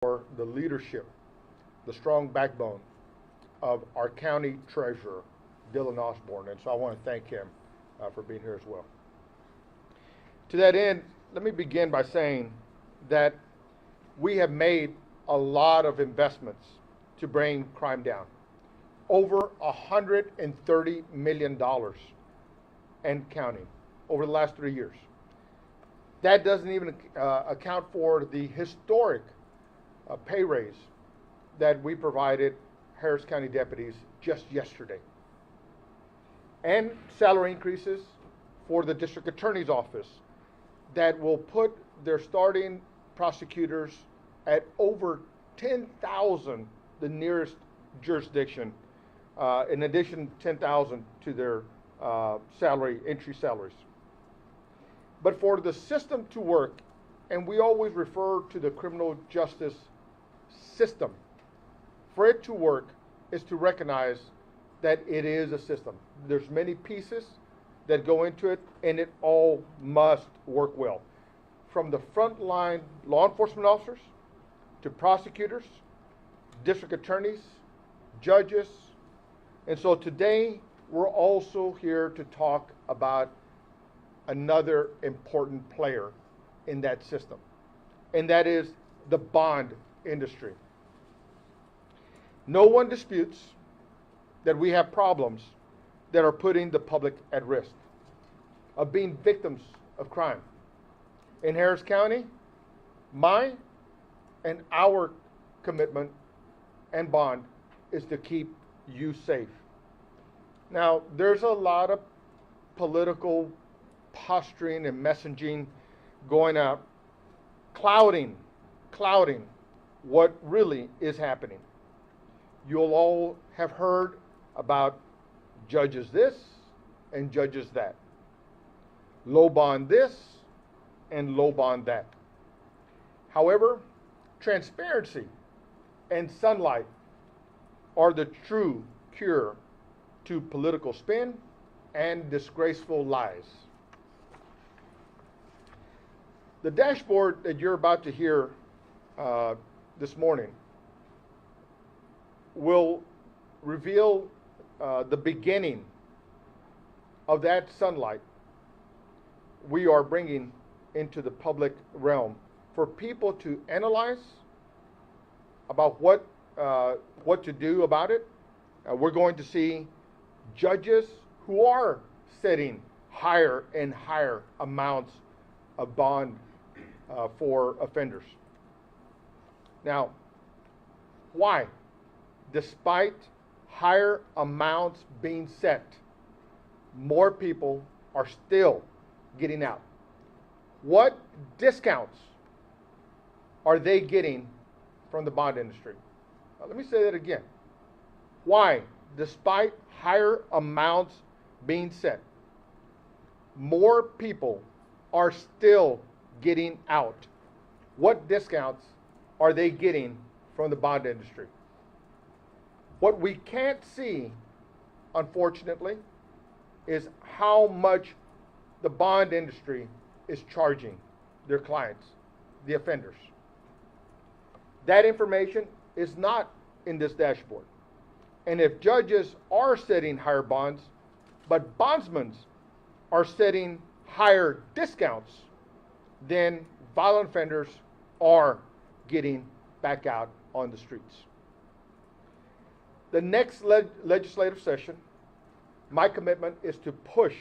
for the leadership, the strong backbone of our county treasurer, Dylan Osborne. And so I want to thank him for being here as well. To that end, let me begin by saying that we have made a lot of investments to bring crime down. Over $130 million and counting over the last 3 years. That doesn't even account for the historic pay raise that we provided Harris County deputies just yesterday. And salary increases for the district attorney's office that will put their starting prosecutors at over 10,000, the nearest jurisdiction, in addition 10,000 to their entry salaries. But for the system to work, and we always refer to the criminal justice system, for it to work is to recognize that it is a system. There's many pieces that go into it, and it all must work well. From the frontline law enforcement officers, to prosecutors, district attorneys, judges. And so today, we're also here to talk about another important player in that system, and that is the bond industry. No one disputes that we have problems that are putting the public at risk of being victims of crime. In Harris County, my and our commitment and bond is to keep you safe. Now, there's a lot of political posturing and messaging going out, clouding what really is happening. You'll all have heard about judges this and judges that. Low bond this and low bond that. However, transparency and sunlight are the true cure to political spin and disgraceful lies. The dashboard that you're about to hear this morning will reveal the beginning of that sunlight we are bringing into the public realm for people to analyze about what to do about it. We're going to see judges who are setting higher and higher amounts of bond for offenders. Now, why? Despite higher amounts being set, more people are still getting out. What discounts are they getting from the bond industry? Now, let me say that again. Why? Despite higher amounts being set, more people are still getting out. What discounts are they getting from the bond industry? What we can't see, unfortunately, is how much the bond industry is charging their clients, the offenders. That information is not in this dashboard. And if judges are setting higher bonds, but bondsmen are setting higher discounts, then violent offenders are getting back out on the streets. The next legislative session, my commitment is to push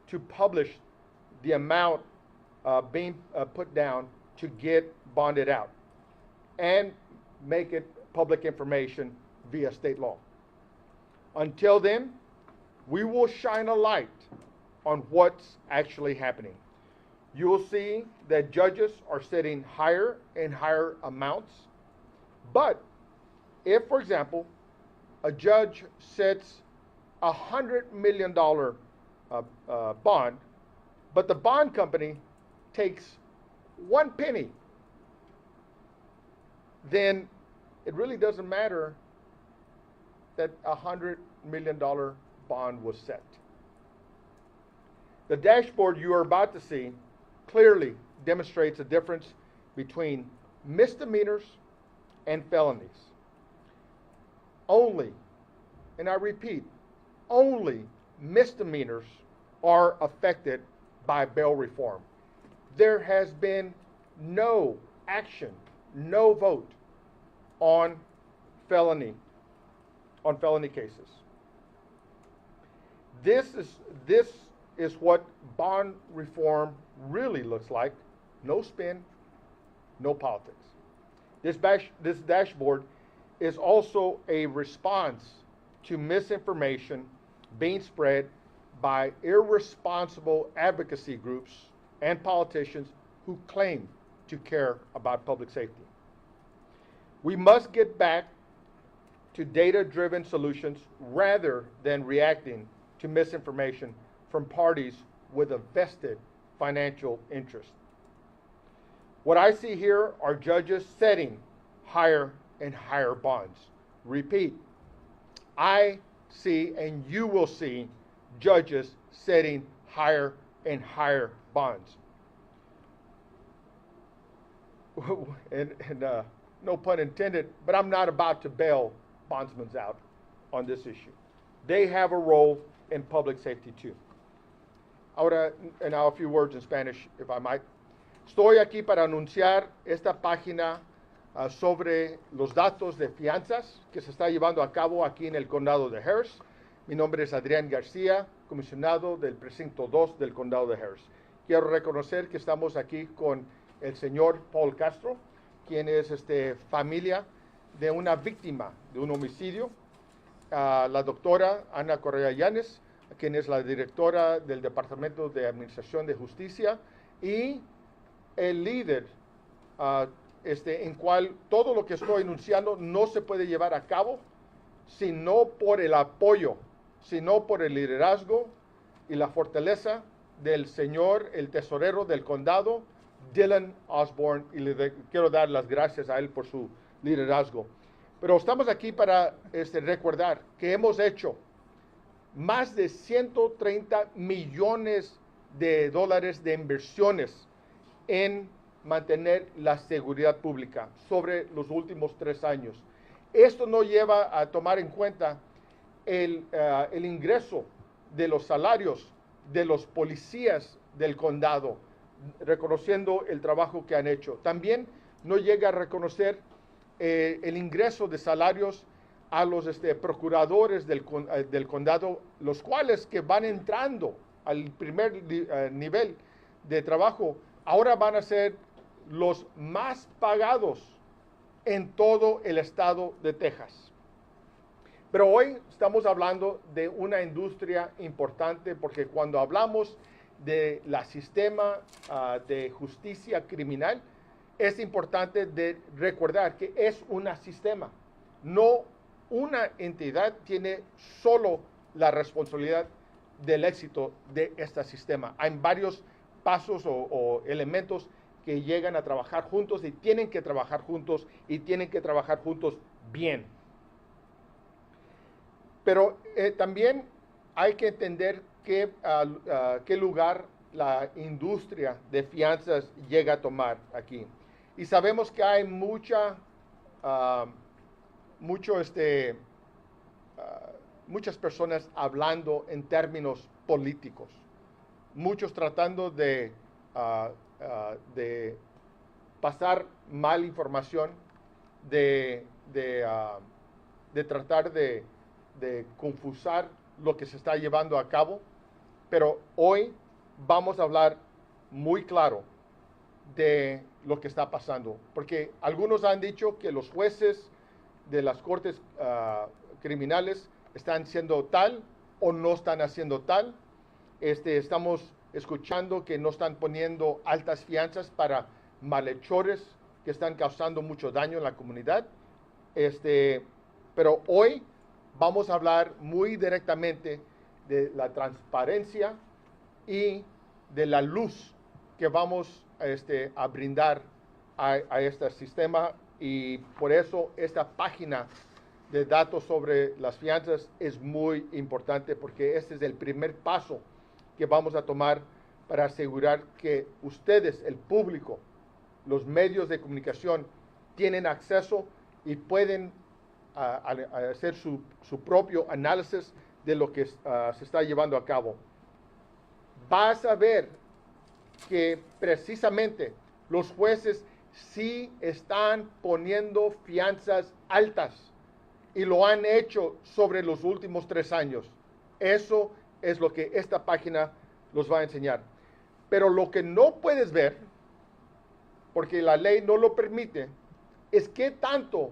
to publish the amount being put down to get bonded out and make it public information via state law. Until then, we will shine a light on what's actually happening. You will see that judges are setting higher and higher amounts. But if, for example, a judge sets $100 million bond, but the bond company takes 1 penny, then it really doesn't matter that $100 million bond was set. The dashboard you are about to see clearly demonstrates a difference between misdemeanors and felonies. Only, and I repeat, only misdemeanors are affected by bail reform. There has been no action, no vote on felony cases. This is what bond reform really looks like. No spin, no politics. This dashboard is also a response to misinformation being spread by irresponsible advocacy groups and politicians who claim to care about public safety. We must get back to data-driven solutions rather than reacting to misinformation from parties with a vested financial interest. What I see here are judges setting higher and higher bonds. Repeat, I see and you will see judges setting higher and higher bonds. and no pun intended, but I'm not about to bail bondsmen out on this issue. They have a role in public safety too. Ahora, and now a few words in Spanish, if I might. Estoy aquí para anunciar esta página sobre los datos de fianzas que se está llevando a cabo aquí en el condado de Harris. Mi nombre es Adrian Garcia, comisionado del Precinto 2 del condado de Harris. Quiero reconocer que estamos aquí con el señor Paul Castro, quien es familia de una víctima de un homicidio, la doctora Ana Correa Yáñez, quien es la directora del Departamento de Administración de Justicia, y el líder en cual todo lo que estoy enunciando no se puede llevar a cabo sino por el apoyo, sino por el liderazgo y la fortaleza del señor, el tesorero del condado, Dylan Osborne, y le quiero dar las gracias a él por su liderazgo. Pero estamos aquí para recordar que hemos hecho más de 130 millones de dólares de inversiones en mantener la seguridad pública sobre los últimos 3 años. Esto no lleva a tomar en cuenta el ingreso de los salarios de los policías del condado, reconociendo el trabajo que han hecho. También no llega a reconocer el ingreso de salarios a los procuradores del condado, los cuales que van entrando al primer nivel de trabajo, ahora van a ser los más pagados en todo el estado de Texas. Pero hoy estamos hablando de una industria importante, porque cuando hablamos de la sistema de justicia criminal, es importante de recordar que es un sistema. No una entidad tiene solo la responsabilidad del éxito de este sistema. Hay varios pasos o elementos que llegan a trabajar juntos y tienen que trabajar juntos y tienen que trabajar juntos bien. Pero también hay que entender qué lugar la industria de fianzas llega a tomar aquí. Y sabemos que hay muchas personas hablando en términos políticos, muchos tratando de pasar mal información, de tratar de confusar lo que se está llevando a cabo. Pero hoy vamos a hablar muy claro de lo que está pasando, porque algunos han dicho que los jueces de las cortes criminales están siendo tal o no están haciendo tal. Estamos escuchando que no están poniendo altas fianzas para malhechores que están causando mucho daño en la comunidad. Pero hoy vamos a hablar muy directamente de la transparencia y de la luz que vamos a brindar a este sistema, y por eso esta página de datos sobre las fianzas es muy importante, porque este es el primer paso que vamos a tomar para asegurar que ustedes, el público, los medios de comunicación, tienen acceso y pueden hacer su propio análisis de lo que se está llevando a cabo. Vas a ver que precisamente los jueces sí están poniendo fianzas altas y lo han hecho sobre los últimos 3 años. Eso es lo que esta página los va a enseñar. Pero lo que no puedes ver, porque la ley no lo permite, es qué tanto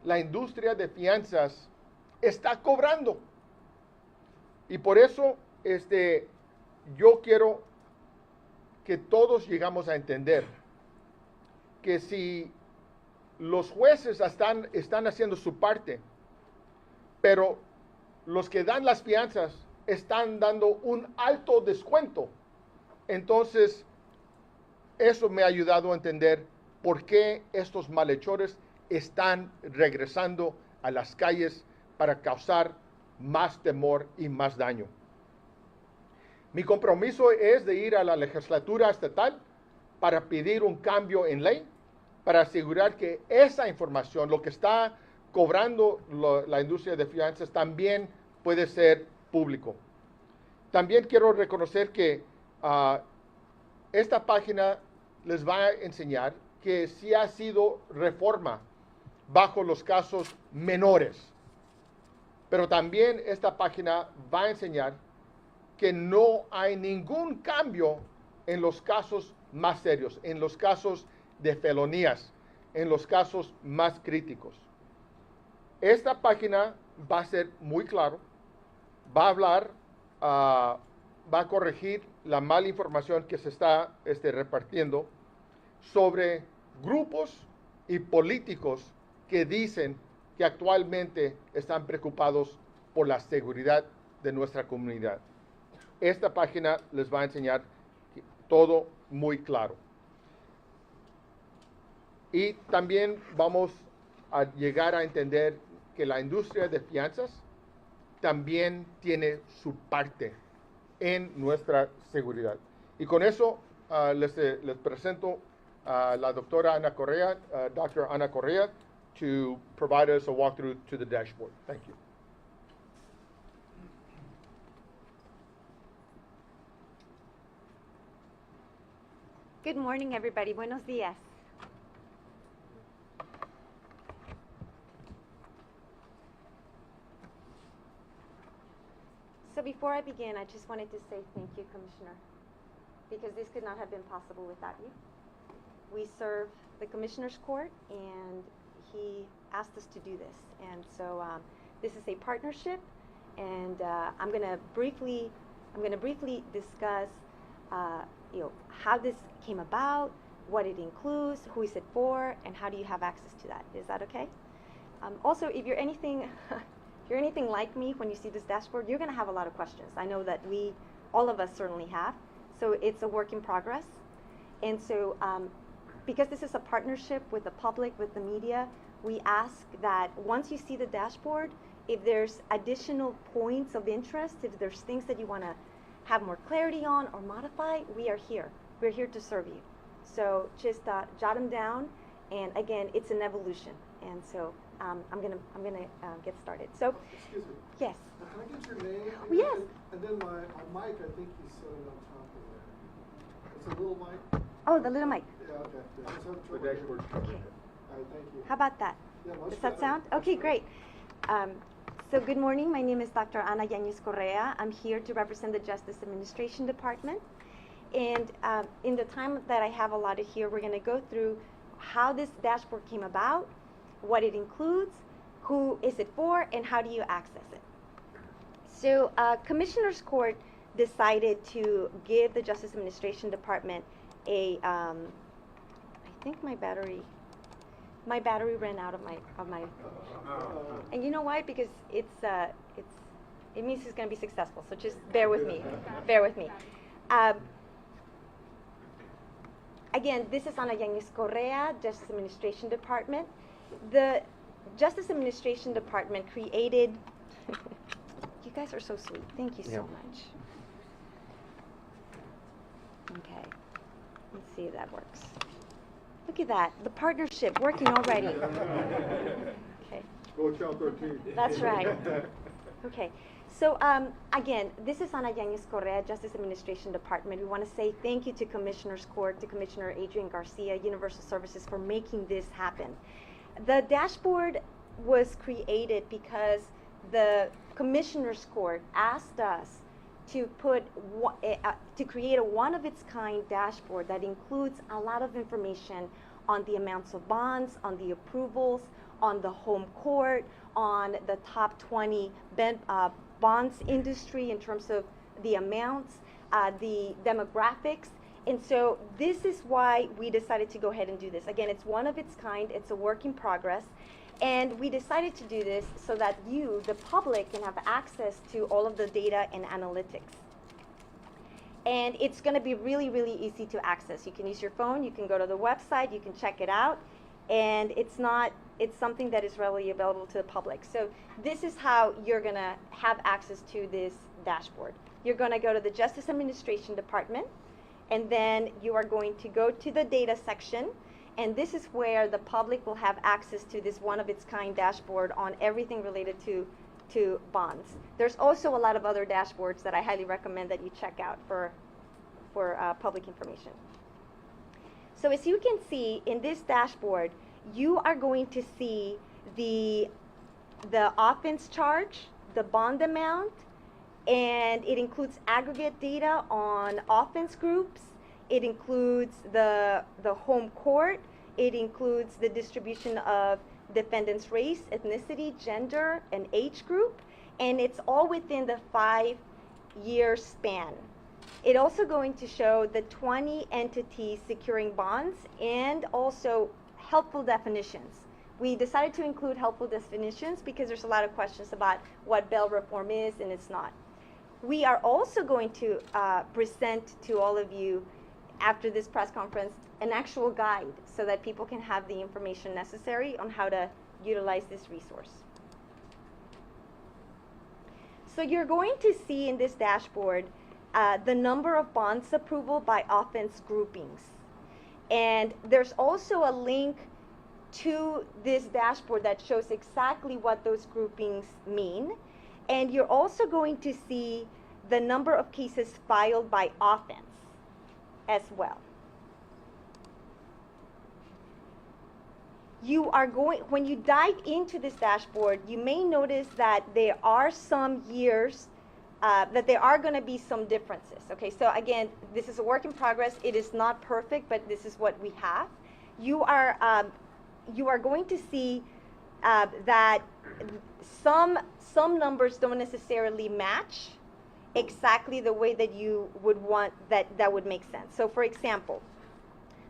la industria de fianzas está cobrando. Y por eso yo quiero que todos llegamos a entender que si los jueces están haciendo su parte, pero los que dan las fianzas están dando un alto descuento, entonces eso me ha ayudado a entender por qué estos malhechores están regresando a las calles para causar más temor y más daño. Mi compromiso es de ir a la legislatura estatal para pedir un cambio en ley, para asegurar que esa información, lo que está cobrando la industria de fianzas, también puede ser público. También quiero reconocer que esta página les va a enseñar que sí ha sido reforma bajo los casos menores. Pero también esta página va a enseñar que no hay ningún cambio en los casos más serios, en los casos de felonías, en los casos más críticos. Esta página va a ser muy claro, va a hablar, va a corregir la mala información que se está repartiendo sobre grupos y políticos que dicen que actualmente están preocupados por la seguridad de nuestra comunidad. Esta página les va a enseñar todo muy claro. Y también vamos a llegar a entender que la industria de fianzas también tiene su parte en nuestra seguridad. Y con eso les presento a la doctora Ana Correa, Dr. Ana Correa, to provide us a walkthrough to the dashboard. Thank you. Good morning, everybody. Buenos días. So before I begin, I just wanted to say thank you, Commissioner, because this could not have been possible without you. We serve the Commissioner's Court, and he asked us to do this. And so this is a partnership, and I'm going to briefly discuss how this came about, what it includes, who is it for, and how do you have access to that. Is that okay? Also, if you're anything like me, when you see this dashboard, you're going to have a lot of questions. I know that all of us certainly have. So it's a work in progress. And so because this is a partnership with the public, with the media, we ask that once you see the dashboard, if there's additional points of interest, if there's things that you want to have more clarity on or modify, we are here. We're here to serve you. So just jot them down. And again, it's an evolution. And so I'm gonna get started. So, excuse me. Yes. Can I get your name? Yes. And then my mic, I think you set it on top of there. It's a little mic. Oh, the little mic. Yeah, okay. Yeah, let's have The trouble here. dashboard's Okay. All right, thank you. How about that? Yeah, much Does that better. sound? Much Okay, better. great. So good morning. My name is Dr. Ana Yáñez Correa. I'm here to represent the Justice Administration Department. And in the time that I have allotted here, we're going to go through how this dashboard came about, what it includes, who is it for, and how do you access it. So Commissioner's Court decided to give the Justice Administration Department a, I think my battery ran out of my, and you know why? Because it means it's going to be successful. So just bear with me, bear with me. Again, this is Ana Yáñez Correa, Justice Administration Department. The Justice Administration Department created, you guys are so sweet. Thank you so much. Okay, let's see if that works. Look at that, the partnership working already. Go Child 13. That's right. Okay. So again, this is Ana Yáñez Correa, Justice Administration Department. We want to say thank you to Commissioner's Court, to Commissioner Adrian Garcia, Universal Services, for making this happen. The dashboard was created because the Commissioner's Court asked us to create a one-of-its-kind dashboard that includes a lot of information on the amounts of bonds, on the approvals, on the home court, on the top 20 bonds industry in terms of the amounts, the demographics. And so this is why we decided to go ahead and do this. Again, it's one of its kind. It's a work in progress. And we decided to do this so that you, the public, can have access to all of the data and analytics. And it's going to be really, really easy to access. You can use your phone. You can go to the website. You can check it out. And it's something that is readily available to the public. So this is how you're going to have access to this dashboard. You're going to go to the Justice Administration Department, and then you are going to go to the data section, and this is where the public will have access to this one-of-its-kind dashboard on everything related to bonds. There's also a lot of other dashboards that I highly recommend that you check out for public information. So as you can see in this dashboard, you are going to see the offense charge, the bond amount, and it includes aggregate data on offense groups. It includes the home court. It includes the distribution of defendant's race, ethnicity, gender, and age group. And it's all within the 5-year span. It's also going to show the 20 entities securing bonds and also helpful definitions. We decided to include helpful definitions because there's a lot of questions about what bail reform is and it's not. We are also going to present to all of you after this press conference an actual guide so that people can have the information necessary on how to utilize this resource. So you're going to see in this dashboard the number of bonds approval by offense groupings. And there's also a link to this dashboard that shows exactly what those groupings mean. And you're also going to see the number of cases filed by offense as well. You are going, when you dive into this dashboard, you may notice that there are some years that there are going to be some differences. Okay, so again, this is a work in progress. It is not perfect, but this is what we have. You are going to see that some numbers don't necessarily match exactly the way that you would want that would make sense. So for example,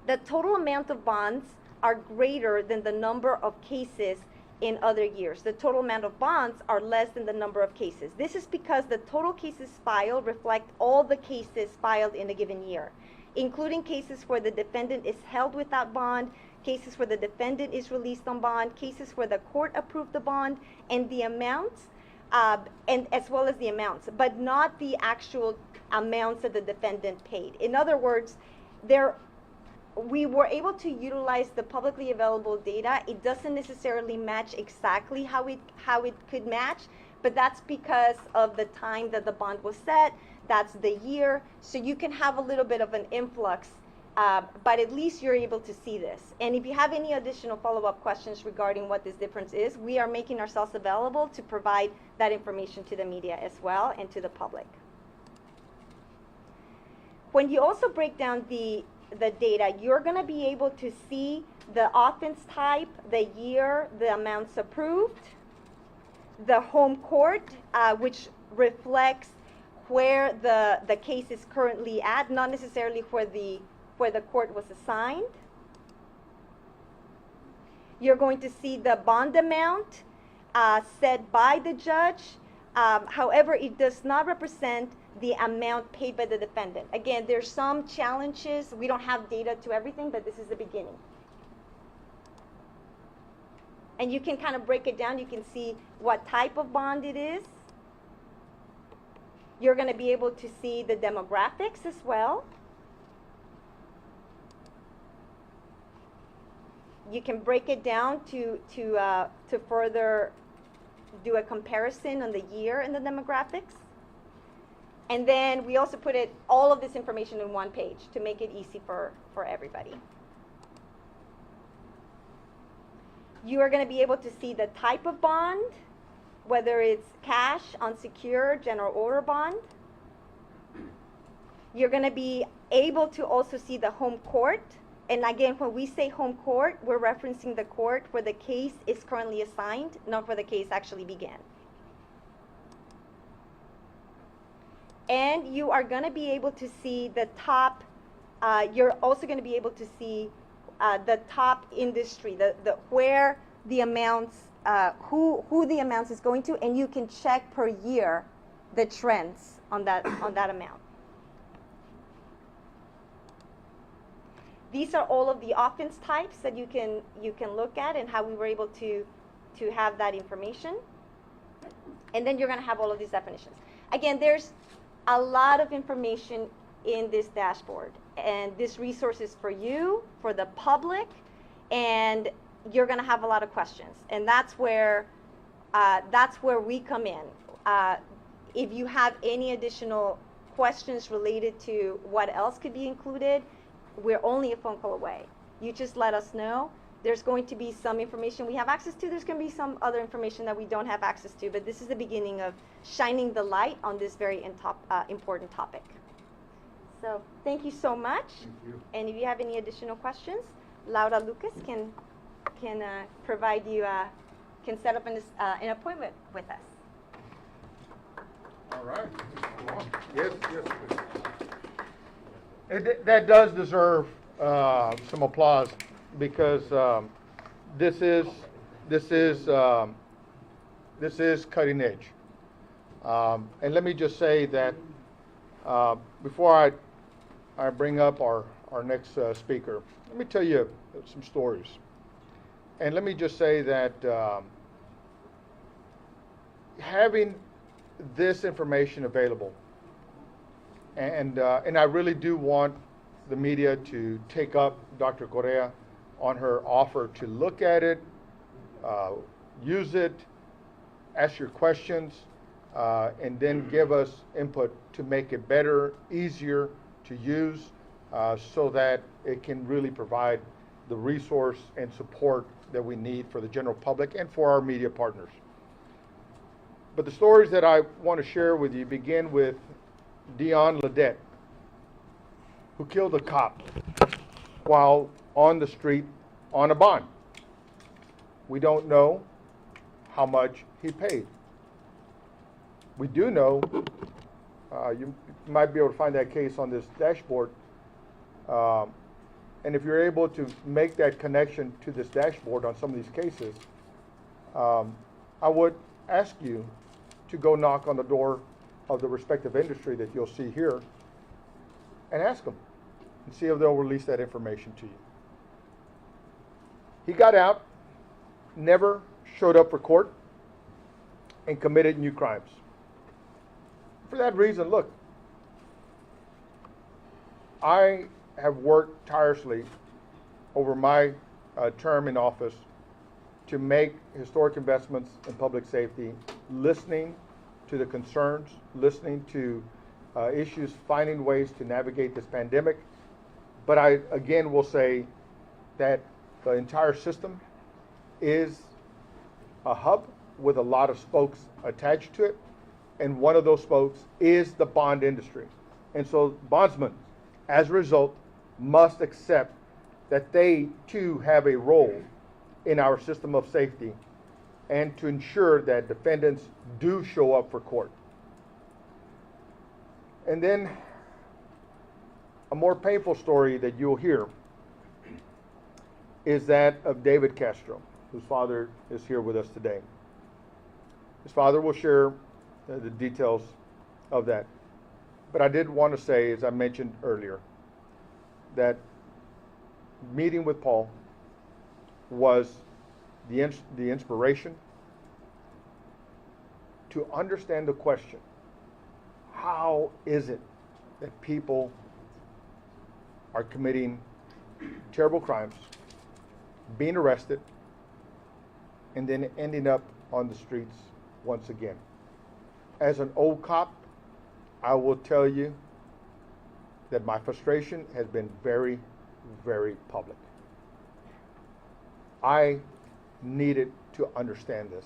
the total amount of bonds are greater than the number of cases in other years. The total amount of bonds are less than the number of cases. This is because the total cases filed reflect all the cases filed in a given year, including cases where the defendant is held without bond, cases where the defendant is released on bond, cases where the court approved the bond, and the amounts, and as well as the amounts, but not the actual amounts that the defendant paid. In other words, we were able to utilize the publicly available data. It doesn't necessarily match exactly how it could match, but that's because of the time that the bond was set. That's the year, so you can have a little bit of an influx, but at least you're able to see this. And if you have any additional follow-up questions regarding what this difference is, we are making ourselves available to provide that information to the media as well and to the public. When you also break down the data, you're going to be able to see the offense type, the year, the amounts approved, the home court, which reflects where the case is currently at, not necessarily where the court was assigned. You're going to see the bond amount set by the judge. However, it does not represent the amount paid by the defendant. Again, there's some challenges. We don't have data to everything, but this is the beginning. And you can kind of break it down. You can see what type of bond it is. You're going to be able to see the demographics as well. you can break it down to further do a comparison on the year and the demographics. And then we also put all of this information in one page to make it easy for everybody. You are going to be able to see the type of bond, whether it's cash, unsecured, general order bond. You're going to be able to also see the home court. And again, when we say home court, we're referencing the court where the case is currently assigned, not where the case actually began. And you are going to be able to see the top, you're also going to be able to see the top industry, where the amounts, who the amounts is going to, and you can check per year the trends on that amount. These are all of the offense types that you can look at and how we were able to have that information. And then you're going to have all of these definitions. Again, there's a lot of information in this dashboard, and this resource is for you, for the public, and you're going to have a lot of questions, and that's where we come in. If you have any additional questions related to what else could be included, we're only a phone call away. You just let us know. There's going to be some information we have access to. There's going to be some other information that we don't have access to, but this is the beginning of shining the light on this very important topic. So thank you so much. Thank you. And if you have any additional questions, Laura Lucas can provide you, can set up an appointment with us. All right. Yes. That does deserve some applause, because this is cutting edge. And let me just say that before I bring up our next speaker, let me tell you some stories. And let me just say that having this information available, and I really do want the media to take up Dr. Correa on her offer to look at it, use it, ask your questions, and then give us input to make it better, easier to use, so that it can really provide the resource and support that we need for the general public and for our media partners. But the stories that I want to share with you begin with Dion Ledette, who killed a cop while on the street on a bond. We don't know how much he paid. We do know, you might be able to find that case on this dashboard, and if you're able to make that connection to this dashboard on some of these cases, I would ask you to go knock on the door of the respective industry that you'll see here and ask them and see if they'll release that information to you. He got out, never showed up for court, and committed new crimes. For that reason, look, I have worked tirelessly over my term in office to make historic investments in public safety, listening to the concerns, listening to issues, finding ways to navigate this pandemic. But I, again, will say that the entire system is a hub with a lot of spokes attached to it, and one of those spokes is the bond industry. And so bondsmen, as a result, must accept that they too have a role in our system of safety, and to ensure that defendants do show up for court. And then a more painful story that you'll hear is that of David Castro, whose father is here with us today. His father will share the details of that. But I did want to say, as I mentioned earlier, that meeting with Paul was the inspiration to understand the question: how is it that people are committing terrible crimes being arrested, and then ending up on the streets once again. As an old cop, I will tell you that my frustration has been very, very public. I needed to understand this.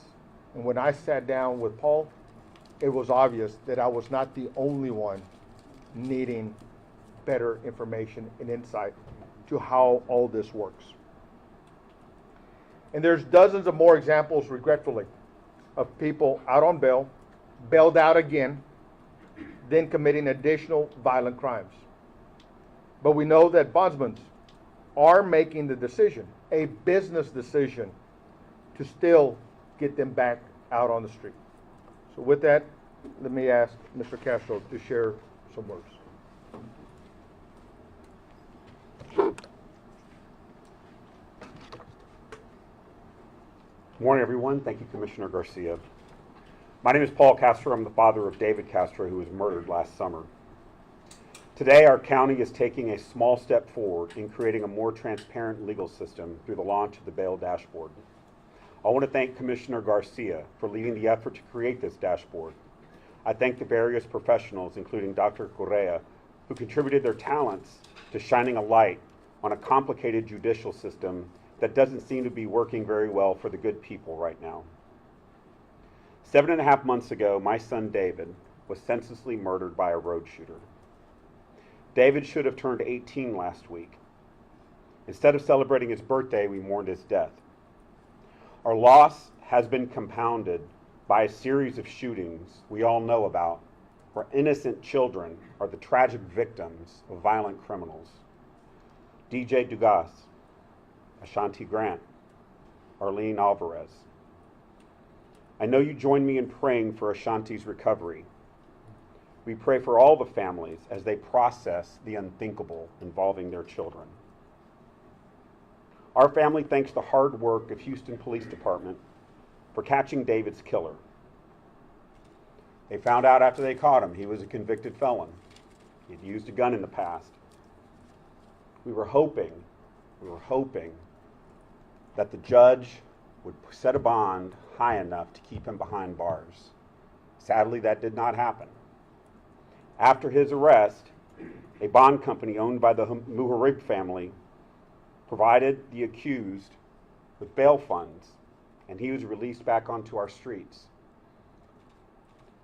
And when I sat down with Paul, it was obvious that I was not the only one needing better information and insight to how all this works. And there's dozens of more examples, regretfully, of people out on bail, bailed out again, then committing additional violent crimes. But we know that bondsmen are making the decision, a business decision, to still get them back out on the street. So with that, let me ask Mr. Castro to share some words. Good morning, everyone. Thank you, Commissioner Garcia. My name is Paul Castro. I'm the father of David Castro, who was murdered last summer. Today, our county is taking a small step forward in creating a more transparent legal system through the launch of the bail dashboard. I want to thank Commissioner Garcia for leading the effort to create this dashboard. I thank the various professionals, including Dr. Correa, who contributed their talents to shining a light on a complicated judicial system that doesn't seem to be working very well for the good people right now. 7.5 months ago, my son David was senselessly murdered by a road shooter. David should have turned 18 last week. Instead of celebrating his birthday, we mourned his death. Our loss has been compounded by a series of shootings we all know about, where innocent children are the tragic victims of violent criminals. DJ Dugas, Ashanti Grant, Arlene Alvarez. I know you join me in praying for Ashanti's recovery. We pray for all the families as they process the unthinkable involving their children. Our family thanks the hard work of Houston Police Department for catching David's killer. They found out after they caught him he was a convicted felon. He'd used a gun in the past. We were hoping that the judge would set a bond high enough to keep him behind bars. Sadly, that did not happen. After his arrest, a bond company owned by the Muharrib family provided the accused with bail funds, and he was released back onto our streets.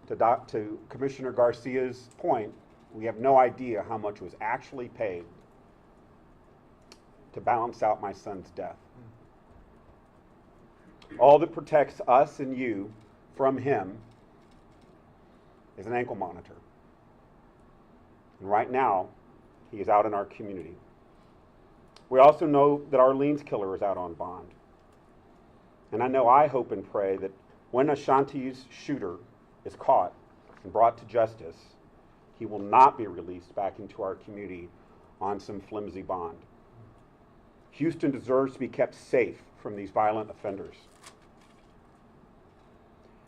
To Commissioner Garcia's point, we have no idea how much was actually paid to balance out my son's death. All that protects us and you from him is an ankle monitor. And right now, he is out in our community. We also know that Arlene's killer is out on bond. And I hope and pray that when Ashanti's shooter is caught and brought to justice, he will not be released back into our community on some flimsy bond. Houston deserves to be kept safe from these violent offenders.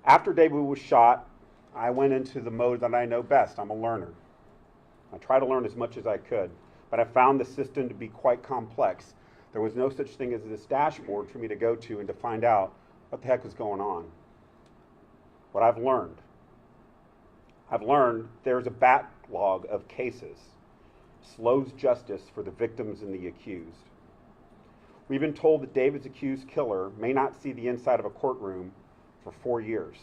After David was shot, I went into the mode that I know best. I'm a learner. I tried to learn as much as I could, but I found the system to be quite complex. There was no such thing as this dashboard for me to go to and to find out what the heck was going on. What I've learned there's a backlog of cases, slows justice for the victims and the accused. We've been told that David's accused killer may not see the inside of a courtroom for 4 years.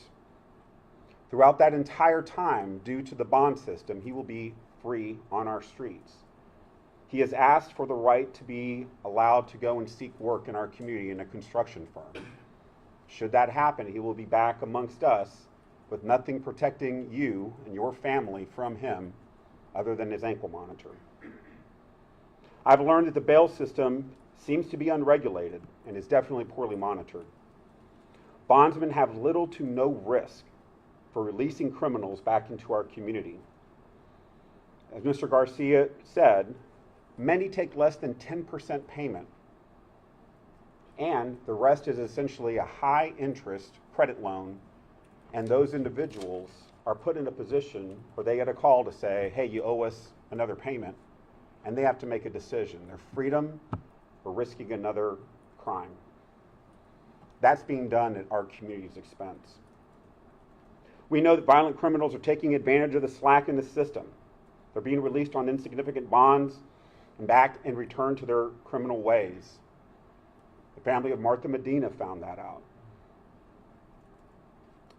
Throughout that entire time, due to the bond system, he will be free on our streets. He has asked for the right to be allowed to go and seek work in our community in a construction firm. Should that happen, he will be back amongst us with nothing protecting you and your family from him other than his ankle monitor. I've learned that the bail system seems to be unregulated and is definitely poorly monitored. Bondsmen have little to no risk for releasing criminals back into our community. As Mr. Garcia said, many take less than 10% payment, and the rest is essentially a high-interest credit loan, and those individuals are put in a position where they get a call to say, hey, you owe us another payment, and they have to make a decision. Their freedom or risking another crime. That's being done at our community's expense. We know that violent criminals are taking advantage of the slack in the system. They're being released on insignificant bonds and back and returned to their criminal ways. The family of Martha Medina found that out.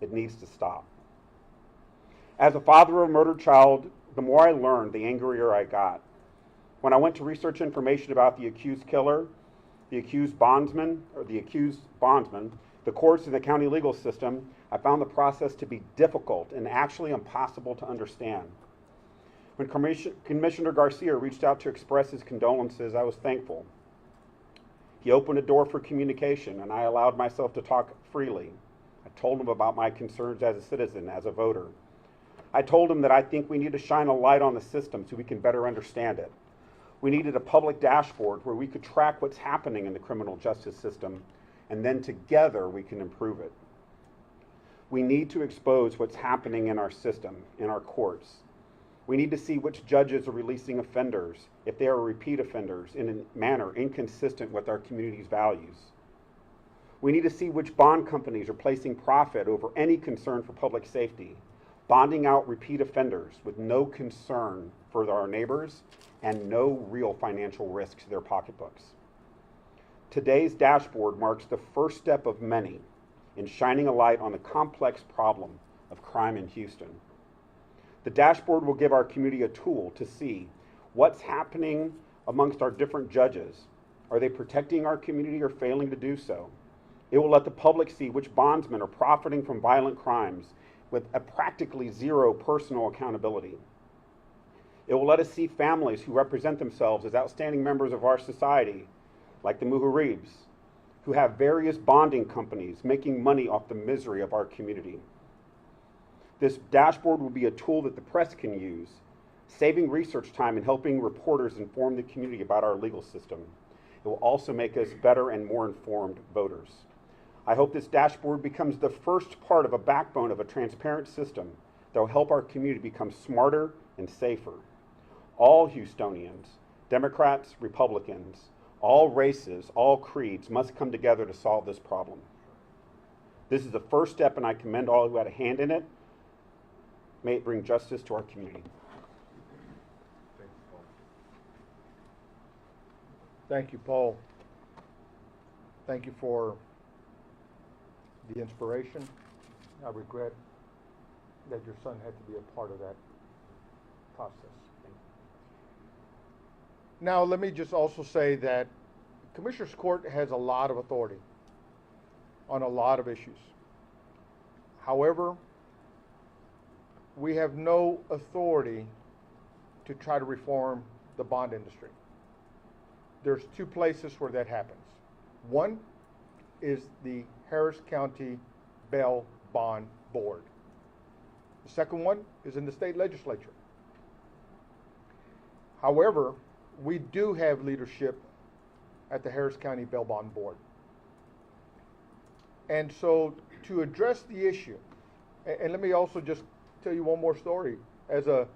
It needs to stop. As a father of a murdered child, the more I learned, the angrier I got. When I went to research information about the accused killer, the accused bondsman, the courts and the county legal system, I found the process to be difficult and actually impossible to understand. When Commissioner Garcia reached out to express his condolences, I was thankful. He opened a door for communication, and I allowed myself to talk freely. I told him about my concerns as a citizen, as a voter. I told him that I think we need to shine a light on the system so we can better understand it. We needed a public dashboard where we could track what's happening in the criminal justice system, and then together we can improve it. We need to expose what's happening in our system, in our courts. We need to see which judges are releasing offenders, if they are repeat offenders, in a manner inconsistent with our community's values. We need to see which bond companies are placing profit over any concern for public safety, bonding out repeat offenders with no concern for our neighbors and no real financial risk to their pocketbooks. Today's dashboard marks the first step of many in shining a light on the complex problem of crime in Houston. The dashboard will give our community a tool to see what's happening amongst our different judges. Are they protecting our community or failing to do so? It will let the public see which bondsmen are profiting from violent crimes with a practically zero personal accountability. It will let us see families who represent themselves as outstanding members of our society, like the Muharibs, who have various bonding companies making money off the misery of our community. This dashboard will be a tool that the press can use, saving research time and helping reporters inform the community about our legal system. It will also make us better and more informed voters. I hope this dashboard becomes the first part of a backbone of a transparent system that will help our community become smarter and safer. All Houstonians, Democrats, Republicans, all races, all creeds must come together to solve this problem. This is the first step, and I commend all who had a hand in it. May it bring justice to our community. Thank you, Paul. Thank you for the inspiration. I regret that your son had to be a part of that process. Now, let me just also say that Commissioner's Court has a lot of authority on a lot of issues. However, we have no authority to try to reform the bond industry. There's two places where that happens. One is the Harris County Bail Bond Board. The second one is in the state legislature. However, we do have leadership at the Harris County Bail Bond Board. And so to address the issue, and let me also just tell you one more story. As a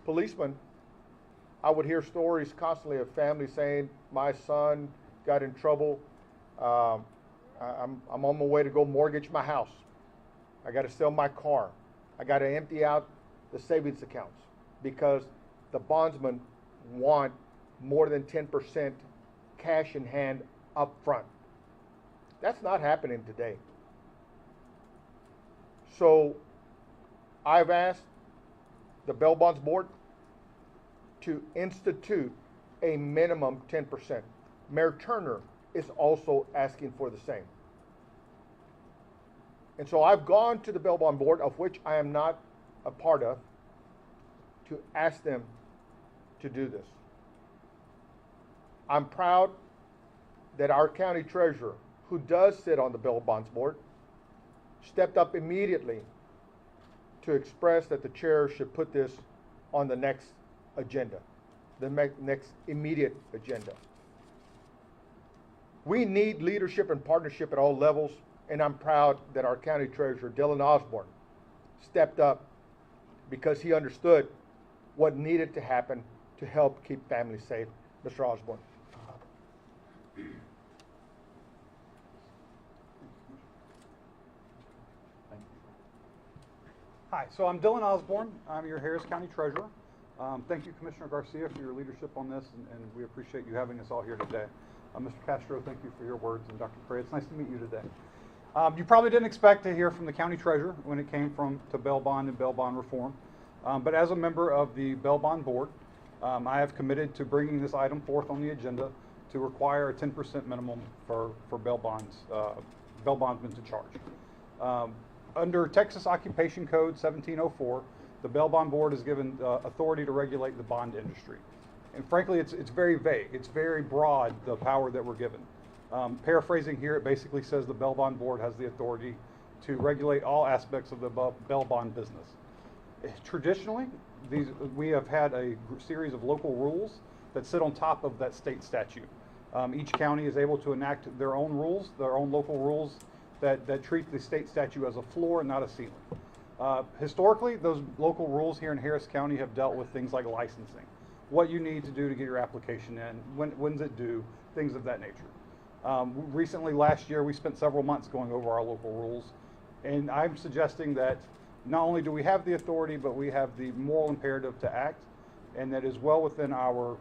policeman, I would hear stories constantly of families saying, my son got in trouble. I'm on my way to go mortgage my house. I got to sell my car. I got to empty out the savings accounts because the bondsmen want more than 10% cash in hand up front. That's not happening today. So I've asked the Bail Bonds Board to institute a minimum 10%. Mayor Turner is also asking for the same. And so I've gone to the Bail Bond Board, of which I am not a part of, to ask them to do this. I'm proud that our county treasurer, who does sit on the Bail Bonds Board, stepped up immediately to express that the chair should put this on the next agenda, the next immediate agenda. We need leadership and partnership at all levels, and I'm proud that our county treasurer, Dylan Osborne, stepped up because he understood what needed to happen to help keep families safe. Mr. Osborne. Hi, so I'm Dylan Osborne. I'm your Harris County Treasurer. Thank you, Commissioner Garcia, for your leadership on this, and we appreciate you having us all here today. Mr. Castro, thank you for your words, and Dr. Correa, it's nice to meet you today. You probably didn't expect to hear from the County Treasurer when it came to bail bond and bail bond reform, but as a member of the Bail Bond Board, I have committed to bringing this item forth on the agenda to require a 10% minimum for bail bondsmen to charge. Under Texas Occupation Code 1704, the Bail Bond Board is given authority to regulate the bond industry. And frankly, it's very vague. It's very broad, the power that we're given. Paraphrasing here, it basically says the Bail Bond Board has the authority to regulate all aspects of the bail bond business. Traditionally, we have had a series of local rules that sit on top of that state statute. Each county is able to enact their own rules, their own local rules that treat the state statute as a floor and not a ceiling. Historically, those local rules here in Harris County have dealt with things like licensing, what you need to do to get your application in, when's it due, things of that nature. Recently, last year, we spent several months going over our local rules, and I'm suggesting that not only do we have the authority, but we have the moral imperative to act, and that is well within our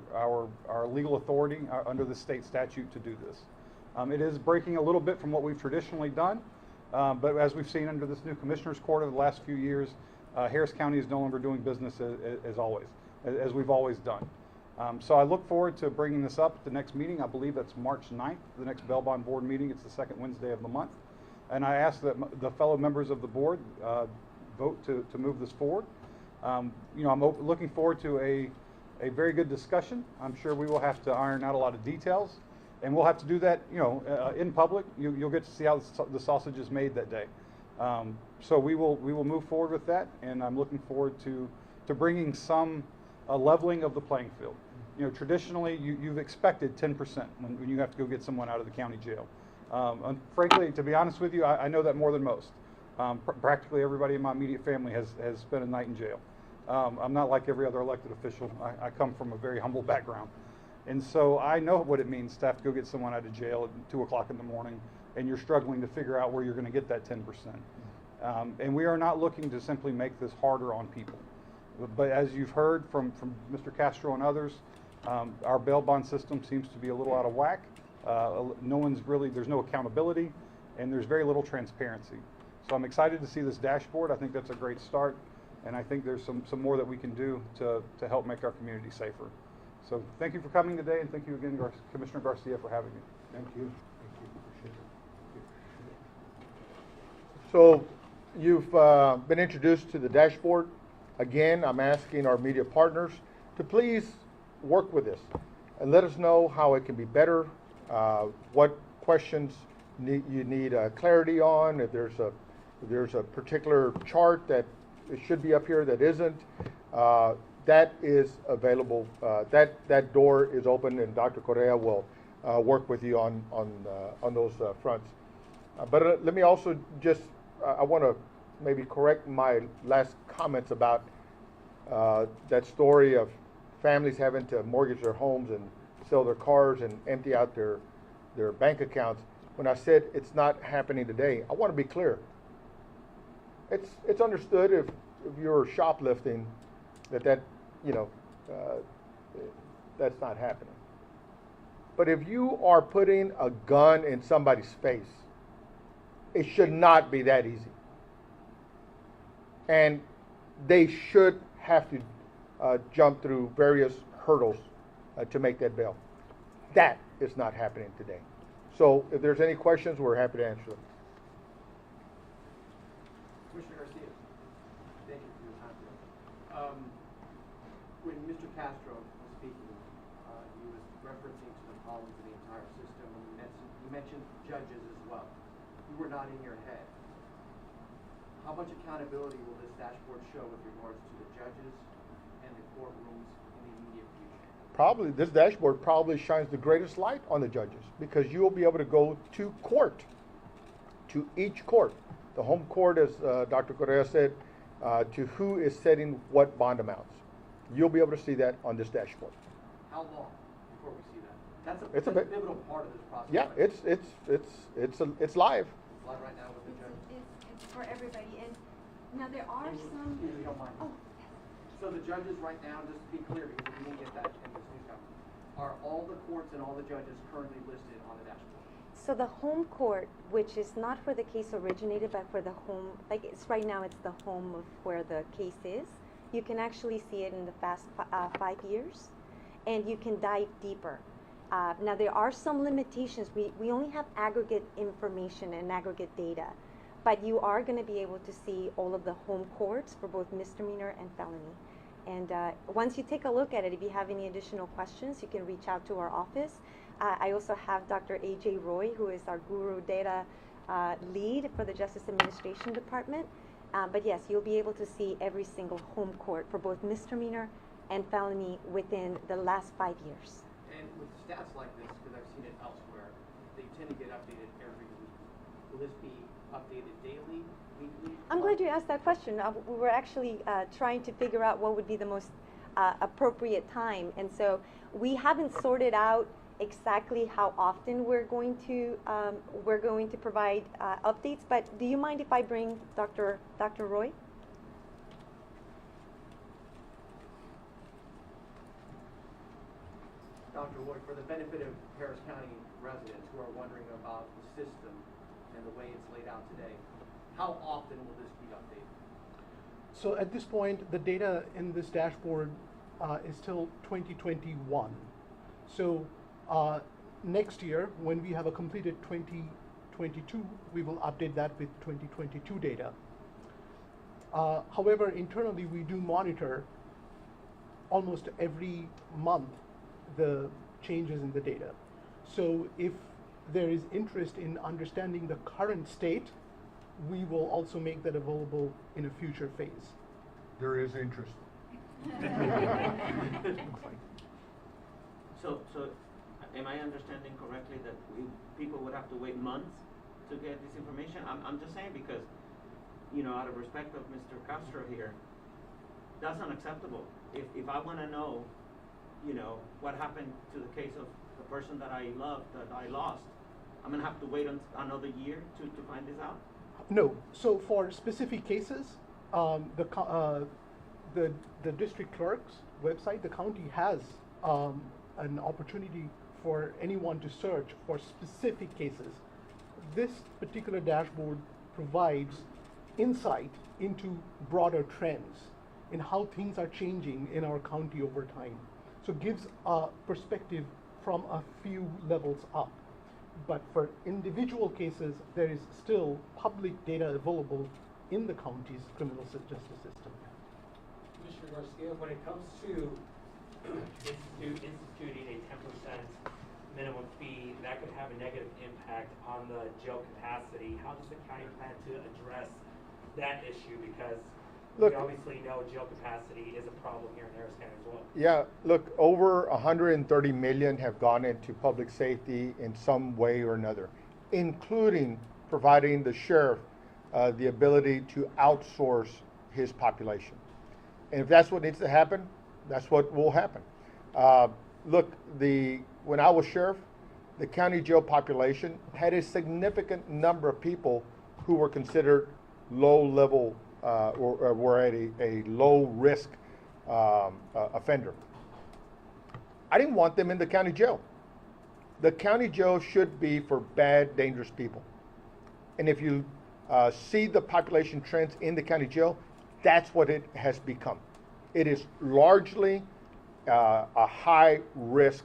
legal authority under the state statute to do this. It is breaking a little bit from what we've traditionally done, but as we've seen under this new Commissioner's Court over the last few years, Harris County is no longer doing business as we've always done. So I look forward to bringing this up at the next meeting. I believe that's March 9th, the next Bail Bond Board meeting. It's the second Wednesday of the month. And I ask that the fellow members of the board vote to move this forward. I'm looking forward to a very good discussion. I'm sure we will have to iron out a lot of details, and we'll have to do that, in public. You'll get to see how the sausage is made that day. So we will move forward with that, and I'm looking forward to bringing some leveling of the playing field. Traditionally, you've expected 10% when you have to go get someone out of the county jail. And frankly, to be honest with you, I know that more than most. Practically everybody in my immediate family has spent a night in jail. I'm not like every other elected official. I come from a very humble background. And so I know what it means to have to go get someone out of jail at 2 o'clock in the morning, and you're struggling to figure out where you're going to get that 10%. And we are not looking to simply make this harder on people. But as you've heard from Mr. Castro and others, our bail bond system seems to be a little out of whack. There's no accountability, and there's very little transparency. So I'm excited to see this dashboard. I think that's a great start, and I think there's some more that we can do to help make our community safer. So thank you for coming today, and thank you again, Commissioner Garcia, for having me. Thank you. Appreciate it. So you've been introduced to the dashboard. Again, I'm asking our media partners to please work with this and let us know how it can be better, what questions you need clarity on, if there's a particular chart that it should be up here that isn't. That is available. That door is open, and Dr. Correa will work with you on those fronts. But let me also just I want to maybe correct my last comments about that story of families having to mortgage their homes and sell their cars and empty out their bank accounts. When I said it's not happening today, I want to be clear. It's understood if you're shoplifting that that's not happening. But if you are putting a gun in somebody's face, it should not be that easy. And they should have to jump through various hurdles to make that bail. That is not happening today. So if there's any questions, we're happy to answer them. Commissioner Garcia, thank you for your time today. When Mr. Castro was speaking, he was referencing to the problems of the entire system, and you mentioned judges as well. You were nodding your head. How much accountability will this dashboard show with regards to the judges and the courtrooms in the immediate future? This dashboard probably shines the greatest light on the judges, because you will be able to go to court, to each court. The home court, as Dr. Correa said, to who is setting what bond amounts. You'll be able to see that on this dashboard. How long before we see that? That's a pivotal part of this process. Yeah, right? it's live. It's live right now with the judges. It's for everybody. And Now, there are some. If you don't mind. Oh, So the judges right now, just to be clear, because we didn't get that in this news conference, are all the courts and all the judges currently listed on the dashboard? so the home court, which is not for the case originated, but for the home, like it's right now, it's the home of where the case is. You can actually see it in the past 5 years, and you can dive deeper. Now, there are some limitations. We only have aggregate information and aggregate data, but you are going to be able to see all of the home courts for both misdemeanor and felony. And once you take a look at it, if you have any additional questions, you can reach out to our office. I also have Dr. A.J. Roy, who is our guru data lead for the Justice Administration Department. But yes, you'll be able to see every single home court for both misdemeanor and felony within the last 5 years. And with stats like this, because I've seen it elsewhere, they tend to get updated every week. Will this be updated daily, weekly? I'm glad you asked that question. We were actually trying to figure out what would be the most appropriate time. And so we haven't sorted out exactly how often we're going to provide updates. But do you mind if I bring Dr. Roy? Dr. Roy, for the benefit of Harris County residents who are wondering about the system and the way it's laid out today, how often will this be updated? So at this point, the data in this dashboard is till 2021. So next year, when we have a completed 2022, we will update that with 2022 data. However, internally, we do monitor almost every month the changes in the data. So if there is interest in understanding the current state, we will also make that available in a future phase. There is interest. So am I understanding correctly that people would have to wait months to get this information? I'm just saying because, you know, out of respect of Mr. Castro here, that's unacceptable. If I want to know, you know, what happened to the case of the person that I loved, that I lost, I'm going to have to wait another year to find this out? No. So for specific cases, the district clerk's website, the county has an opportunity for anyone to search for specific cases. This particular dashboard provides insight into broader trends in how things are changing in our county over time. So it gives a perspective from a few levels up. But for individual cases, there is still public data available in the county's criminal justice system. Commissioner Garcia, when it comes to instituting a 10% minimum fee, that could have a negative impact on the jail capacity. How does the county plan to address that issue? Because we obviously know jail capacity is a problem here in Harris County as well. Yeah, look, over 130 million have gone into public safety in some way or another, including providing the sheriff the ability to outsource his population. And if that's what needs to happen, that's what will happen. Look, when I was sheriff, the county jail population had a significant number of people who were considered low-level or were at a low-risk offender. I didn't want them in the county jail. The county jail should be for bad, dangerous people. And if you see the population trends in the county jail, that's what it has become. It is largely a high-risk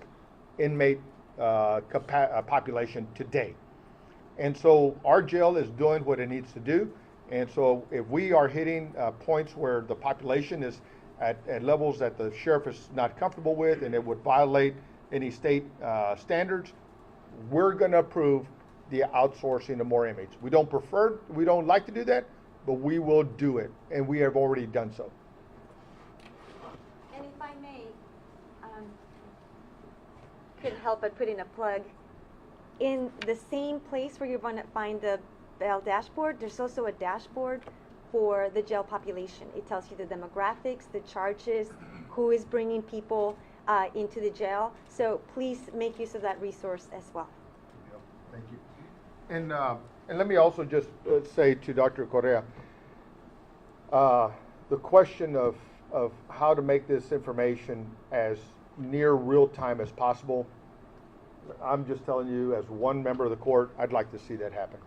inmate population today. And so our jail is doing what it needs to do. And so if we are hitting points where the population is at levels that the sheriff is not comfortable with and it would violate any state standards, we're going to approve the outsourcing of more inmates. We don't like to do that, but we will do it, and we have already done so. And if I may, couldn't help but put in a plug. In the same place where you're going to find the jail dashboard, there's also a dashboard for the jail population. It tells you the demographics, the charges, who is bringing people into the jail. So please make use of that resource as well. Thank you. And let me also just say to Dr. Correa, the question of how to make this information as near real time as possible, I'm just telling you, as one member of the court, I'd like to see that happen.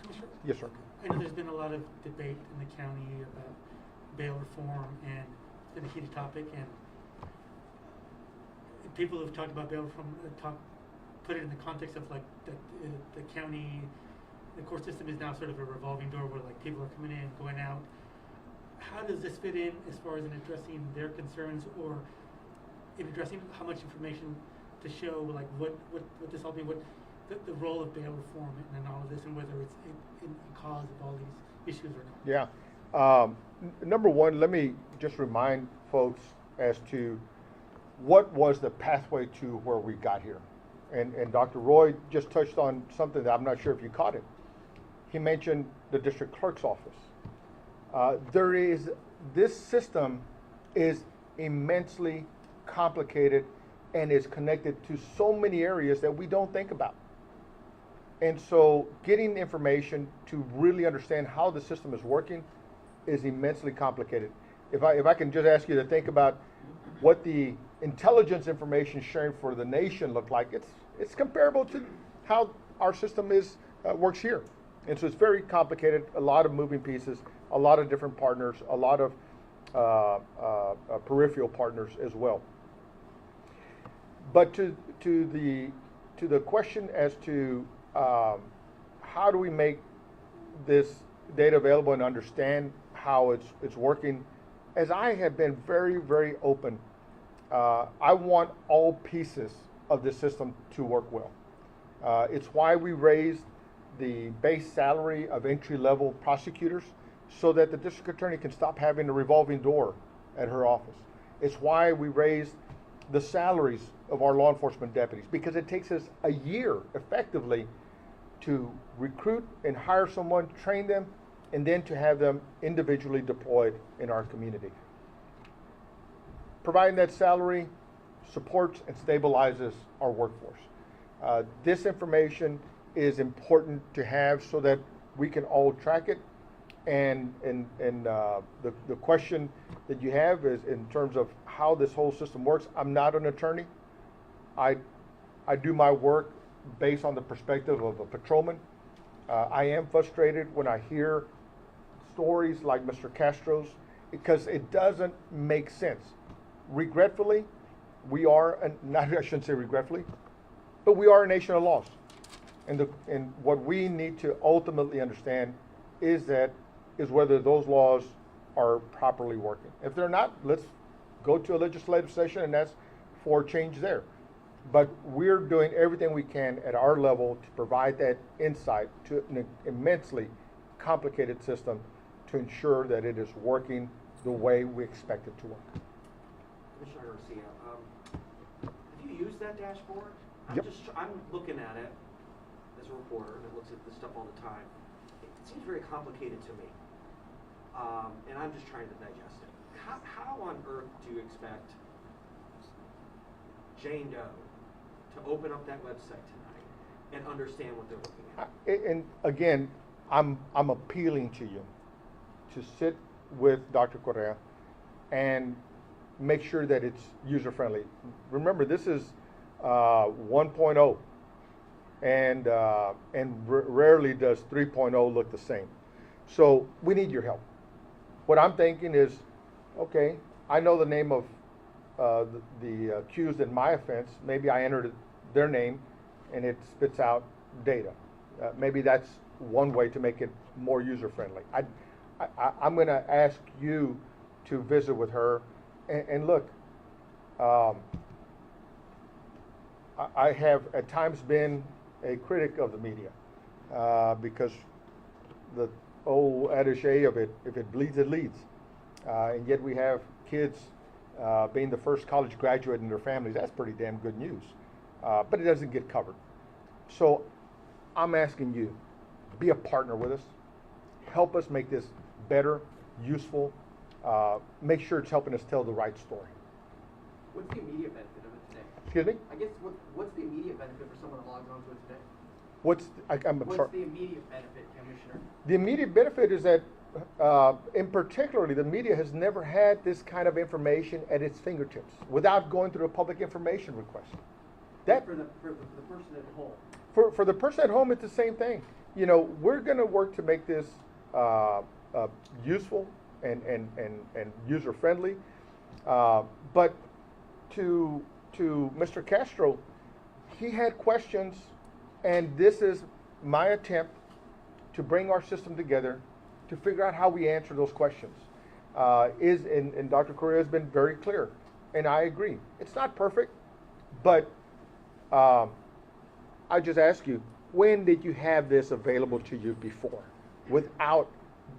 Commissioner, Yes, sir. I know there's been a lot of debate in the county about bail reform, and it's been a heated topic, and people who've talked about bail reform put it in the context of like the county, the court system is now sort of a revolving door where like people are coming in, going out. How does this fit in as far as in addressing their concerns, or in addressing how much information to show, like what this all mean, what the role of bail reform and all of this, and whether it's in cause of all these issues or not? Yeah. Number one, let me just remind folks as to what was the pathway to where we got here. And Dr. Roy just touched on something that I'm not sure if you caught it. He mentioned the district clerk's office. This system is immensely complicated and is connected to so many areas that we don't think about. And so getting information to really understand how the system is working is immensely complicated. If I can just ask you to think about what the intelligence information sharing for the nation look like, it's comparable to how our system works here. And so it's very complicated, a lot of moving pieces, a lot of different partners, a lot of peripheral partners as well. But to the question as to how do we make this data available and understand how it's working, as I have been very, very open, I want all pieces of the system to work well. It's why we raised the base salary of entry-level prosecutors so that the district attorney can stop having a revolving door at her office. It's why we raised the salaries of our law enforcement deputies, because it takes us a year effectively to recruit and hire someone, train them, and then to have them individually deployed in our community. Providing that salary supports and stabilizes our workforce. This information is important to have so that we can all track it. And the question that you have is in terms of how this whole system works. I'm not an attorney. I do my work based on the perspective of a patrolman. I am frustrated when I hear stories like Mr. Castro's, because it doesn't make sense. Regretfully, we are, I shouldn't say regretfully, but we are a nation of laws. And what we need to ultimately understand is whether those laws are properly working. If they're not, let's go to a legislative session and ask for change there. But we're doing everything we can at our level to provide that insight to an immensely complicated system to ensure that it is working the way we expect it to work. Commissioner Garcia, have you used that dashboard? Yep. I'm looking at it as a reporter that looks at this stuff all the time. It seems very complicated to me, and I'm just trying to digest it. How on earth do you expect Jane Doe to open up that website tonight and understand what they're looking at? And again, I'm appealing to you to sit with Dr. Correa and make sure that it's user-friendly. Remember, this is 1.0, and rarely does 3.0 look the same. So we need your help. What I'm thinking is, okay, I know the name of the accused in my offense. Maybe I entered their name and it spits out data. Maybe that's one way to make it more user-friendly. I'm going to ask you to visit with her. And look, I have at times been a critic of the media because the old adage of it, if it bleeds, it leads. And yet we have kids being the first college graduate in their families. That's pretty damn good news. But it doesn't get covered. So I'm asking you, be a partner with us. Help us make this better, useful. Make sure it's helping us tell the right story. What's the immediate benefit of it today? Excuse me? I guess what's the immediate benefit for someone that logs onto it today? I'm What's sorry. the immediate benefit, Commissioner? The immediate benefit is that in particularly, the media has never had this kind of information at its fingertips without going through a public information request. That For the person at home. for the person at home, it's the same thing. You know, we're going to work to make this useful and user friendly. But to Mr. Castro, he had questions, and this is my attempt to bring our system together to figure out how we answer those questions. And Dr. Correa has been very clear, and I agree. It's not perfect, but I just ask you, when did you have this available to you before, without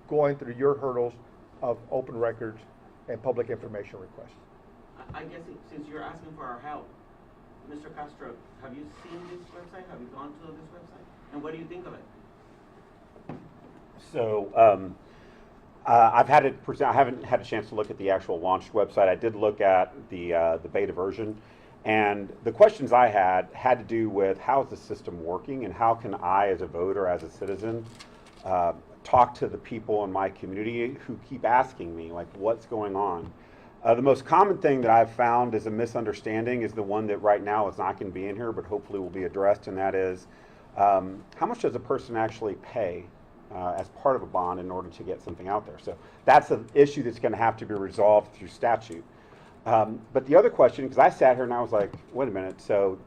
going through your hurdles of open records and public information requests? I guess since you're asking for our help, Mr. Castro, have you seen this website? Have you gone to this website? And what do you think of it? So I've had it present. I haven't had a chance to look at the actual launched website. I did look at the beta version, and the questions I had to do with how is the system working and how can I, as a voter, as a citizen, talk to the people in my community who keep asking me, like, what's going on? The most common thing that I've found is a misunderstanding is the one that right now is not going to be in here, but hopefully will be addressed, and that is how much does a person actually pay as part of a bond in order to get something out there? So that's an issue that's going to have to be resolved through statute. But the other question, because I sat here and I was like, wait a minute, so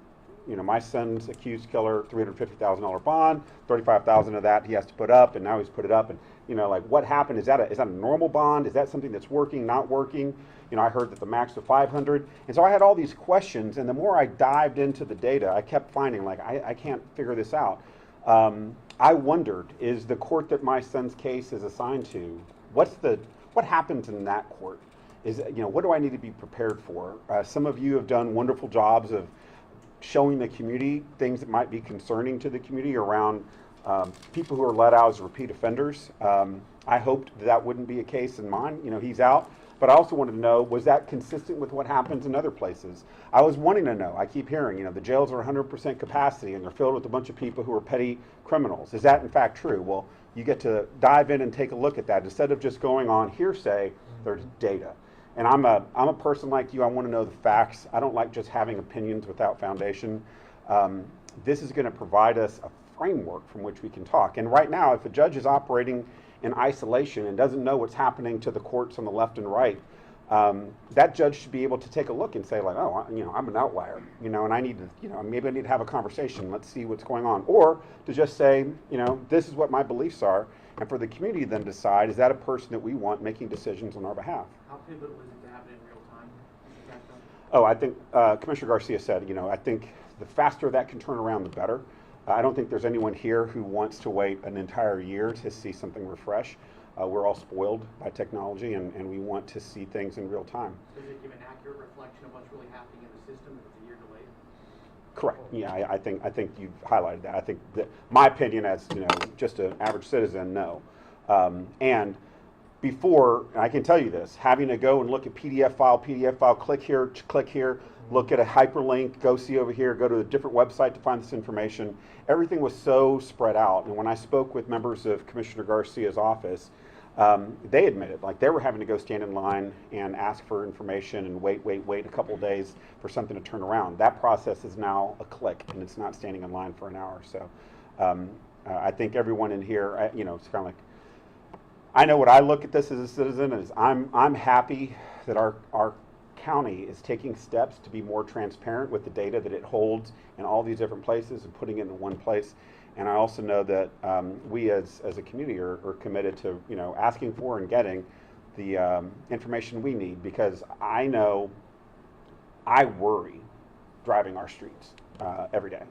you know, my son's accused killer, $350,000 bond, $35,000 of that he has to put up, and now he's put it up, and you know, like, what happened? Is that a normal bond? Is that something that's working, not working? You know, I heard that the max was 500, and so I had all these questions, and the more I dived into the data, I kept finding, like, I can't figure this out. I wondered, is the court that my son's case is assigned to, what happens in that court? Is, you know, what do I need to be prepared for? Some of you have done wonderful jobs of showing the community things that might be concerning to the community around people who are let out as repeat offenders. I hoped that wouldn't be a case in mine. You know, he's out. But I also wanted to know, was that consistent with what happens in other places? I was wanting to know. I keep hearing, you know, the jails are 100% capacity and they're filled with a bunch of people who are petty criminals. Is that in fact true? Well, you get to dive in and take a look at that. Instead of just going on hearsay, there's data. And I'm a person like you. I want to know the facts. I don't like just having opinions without foundation. This is going to provide us a framework from which we can talk. And right now, if a judge is operating in isolation and doesn't know what's happening to the courts on the left and right, that judge should be able to take a look and say, like, oh, you know, I'm an outlier, you know, and I need to, you know, maybe I need to have a conversation. Let's see what's going on. Or to just say, you know, this is what my beliefs are, and for the community then decide, is that a person that we want making decisions on our behalf? How pivotal is it to have it in real time, Mr. Castro? Oh, I think Commissioner Garcia said, you know, I think the faster that can turn around, the better. I don't think there's anyone here who wants to wait an entire year to see something refresh. We're all spoiled by technology, and we want to see things in real time. Does it give an accurate reflection of what's really happening in the system if it's a year delayed? Correct. Yeah, I think you've highlighted that. I think that my opinion as, you know, just an average citizen, no. And before, and I can tell you this, having to go and look at PDF file, click here, look at a hyperlink, go see over here, go to a different website to find this information. Everything was so spread out. And when I spoke with members of Commissioner Garcia's office, they admitted, like, they were having to go stand in line and ask for information and wait a couple of days for something to turn around. That process is now a click, and it's not standing in line for an hour. So I think everyone in here, you know, it's kind of like, I know what I look at this as a citizen is I'm happy that our county is taking steps to be more transparent with the data that it holds in all these different places and putting it in one place. And I also know that we as a community are committed to, you know, asking for and getting the information we need, because I know I worry driving our streets every day.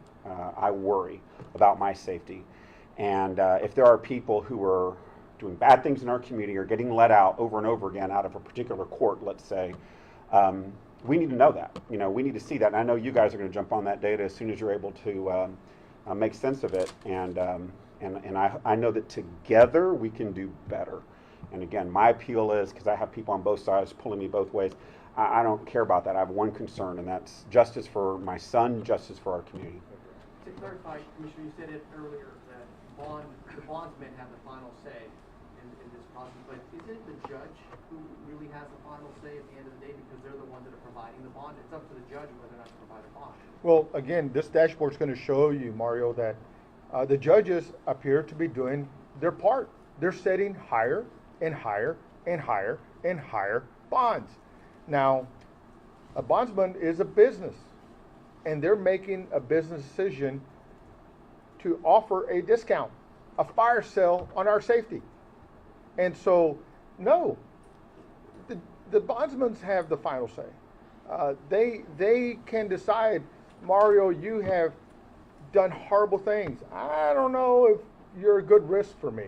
I worry about my safety. And if there are people who are doing bad things in our community or getting let out over and over again out of a particular court, let's say, we need to know that. You know, we need to see that. And I know you guys are going to jump on that data as soon as you're able to make sense of it. And I know that together we can do better. And again, my appeal is, because I have people on both sides pulling me both ways, I don't care about that. I have one concern, and that's justice for my son, justice for our community. To clarify, Commissioner, you said it earlier that the bondsmen have the final say in this process, but isn't it the judge who really has the final say at the end of the day, because they're the ones that are providing the bond? It's up to the judge whether or not to provide a bond. Well, again, this dashboard's going to show you, Mario, that the judges appear to be doing their part. They're setting higher and higher and higher and higher bonds. Now, a bondsman is a business, and they're making a business decision to offer a discount, a fire sale on our safety. And so, no, the bondsmen have the final say. They can decide, Mario, you have done horrible things. I don't know if you're a good risk for me.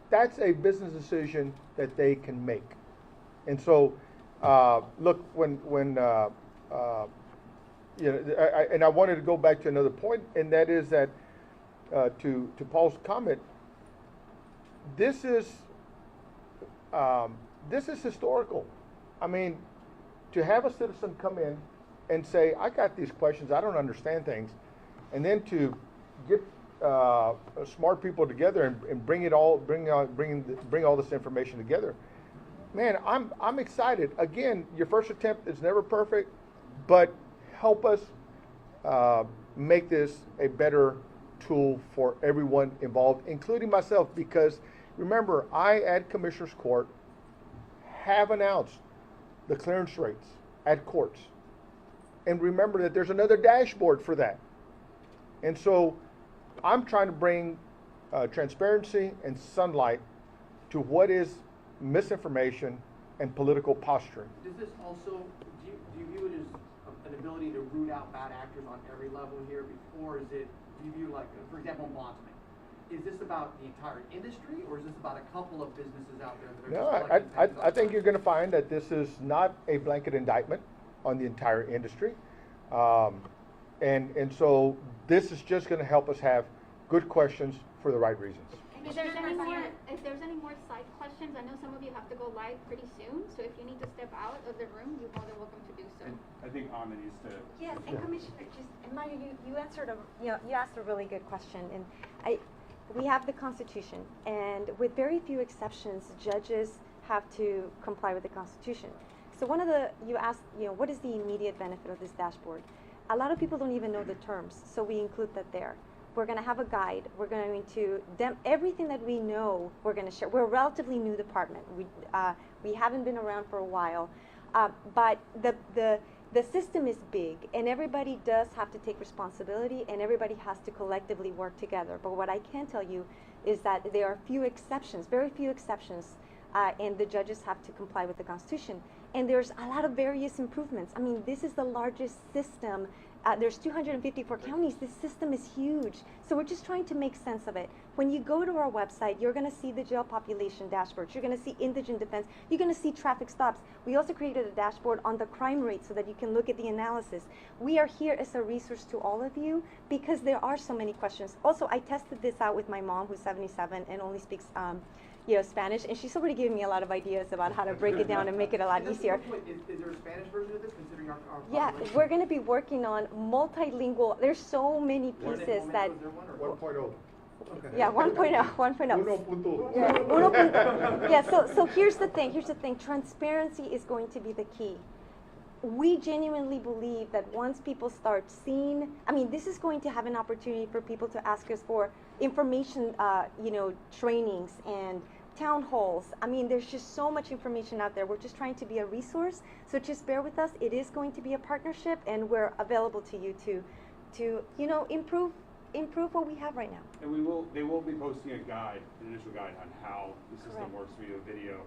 That's a business decision that they can make. And so, look, when you know, and I wanted to go back to another point, and that is that to Paul's comment, this is historical. I mean, to have a citizen come in and say, I got these questions, I don't understand things, and then to get smart people together and bring all this information together. Man, I'm excited. Again, your first attempt is never perfect, but help us make this a better tool for everyone involved, including myself, because remember, I at Commissioner's Court have announced the clearance rates at courts. And remember that there's another dashboard for that. And so I'm trying to bring transparency and sunlight to what is misinformation and political posturing. Does this also, do you view it as an ability to root out bad actors on every level here, or is it, do you view, like, for example, bondsmen? Is this about the entire industry, or is this about a couple of businesses out there that are just collecting pennies I think you're going to find that this is not a blanket indictment on the entire industry. And so this is just going to help us have good questions for the right reasons. If there's any more side questions, I know some of you have to go live pretty soon, so if you need to step out of the room, you're more than welcome to do so. And I think Anna needs to. Yes, and Commissioner, and Maya, you answered you asked a really good question, and we have the Constitution, and with very few exceptions, judges have to comply with the Constitution. So you asked, what is the immediate benefit of this dashboard? A lot of people don't even know the terms, so we include that there. We're going to have a guide. We're going to everything that we know. We're going to share. We're a relatively new department. We haven't been around for a while, but the system is big, and everybody does have to take responsibility, and everybody has to collectively work together. But what I can tell you is that there are few exceptions, very few exceptions, and the judges have to comply with the Constitution. And there's a lot of various improvements. I mean, this is the largest system. There's 254 counties. This system is huge. So we're just trying to make sense of it. When you go to our website, you're going to see the jail population dashboard. You're going to see indigent defense. You're going to see traffic stops. We also created a dashboard on the crime rate so that you can look at the analysis. We are here as a resource to all of you because there are so many questions. Also, I tested this out with my mom, who's 77 and only speaks Spanish, and she's already given me a lot of ideas about how to break it down and make it a lot easiasier. Is there a Spanish version of this, considering our Yeah, we're going to be working on multilingual. There's so many pieces that. 1.0. Yeah, 1.0, 1.0. Yeah, so here's the thing. Transparency is going to be the key. We genuinely believe that once people start seeing, this is going to have an opportunity for people to ask us for information, trainings and town halls. There's just so much information out there. We're just trying to be a resource. So just bear with us. It is going to be a partnership, and we're available to you to improve what we have right now. And they will be posting an initial guide on how the system works via video.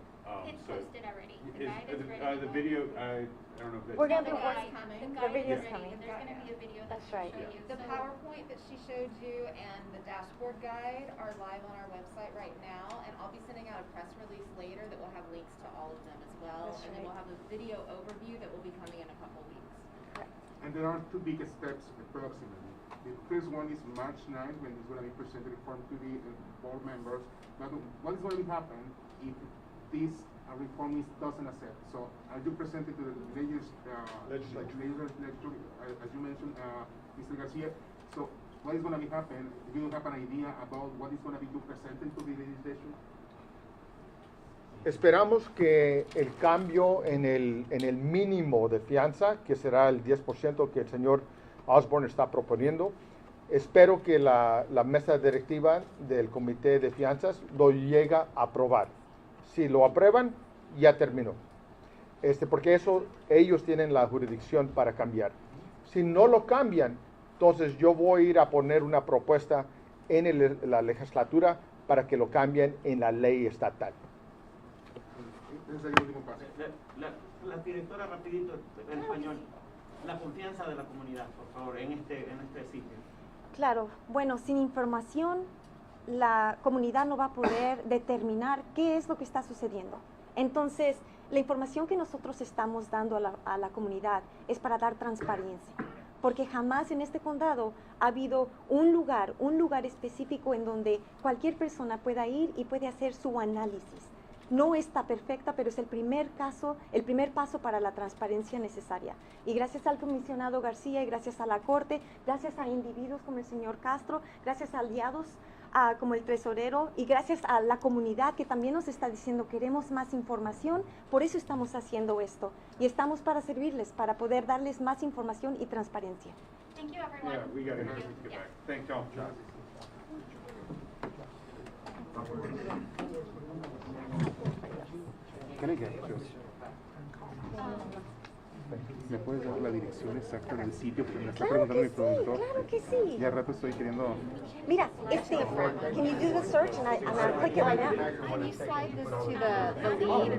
It's posted already. The Is, guide is ready. the video, I don't know if that's. We're going to The be guide working. is The video's ready, coming. and there's going to be a video that That's will right. show you. The So- PowerPoint that she showed you and the dashboard guide are live on our website right now, and I'll be sending out a press release later that will have links to all of them as well. That's And then right. we'll have a video overview that will be coming in a couple weeks. And there are two big steps approximately. The first one is March 9th, when it's going to be presented in form to the board members. But what is going to happen if this reform doesn't accept? So I do present it to the legislature, as you mentioned, Mr. Garcia. So what is going to be happening? Do you have an idea about what is going to be presented to the legislation? Esperamos que el cambio en el mínimo de fianza, que será el 10% que el señor Osborne está proponiendo, espero que la mesa directiva del Comité de Fianzas lo llega a aprobar. Si lo aprueban, ya terminó. Porque eso, ellos tienen la jurisdicción para cambiar. Si no lo cambian, entonces yo voy a ir a poner una propuesta en la legislatura para que lo cambien en la ley estatal. Ese es el último paso. La directora, rapidito, en español. La confianza de la comunidad, por favor, en este sitio. Claro, bueno, sin información la comunidad no va a poder determinar qué es lo que está sucediendo. Entonces, la información que nosotros estamos dando a la comunidad es para dar transparencia, porque jamás en este condado ha habido un lugar específico en donde cualquier persona pueda ir y puede hacer su análisis. No está perfecta, pero es el primer paso para la transparencia necesaria. Y gracias al comisionado García y gracias a la Corte, gracias a individuos como el señor Castro, gracias a aliados como el tesorero y gracias a la comunidad que también nos está diciendo queremos más información, por eso estamos haciendo esto. Y estamos para servirles, para poder darles más información y transparencia. Thank you, everyone. Yeah, we got it. Thank you. Get back. Thank y'all. Can I get just- ¿Me puedes dar la dirección exacta del sitio? Porque me está Claro preguntando que mi productor. sí, claro que sí. Ya rato estoy queriendo. Mira, can you do the search and I'll click it right now? Can you slide this to the lead?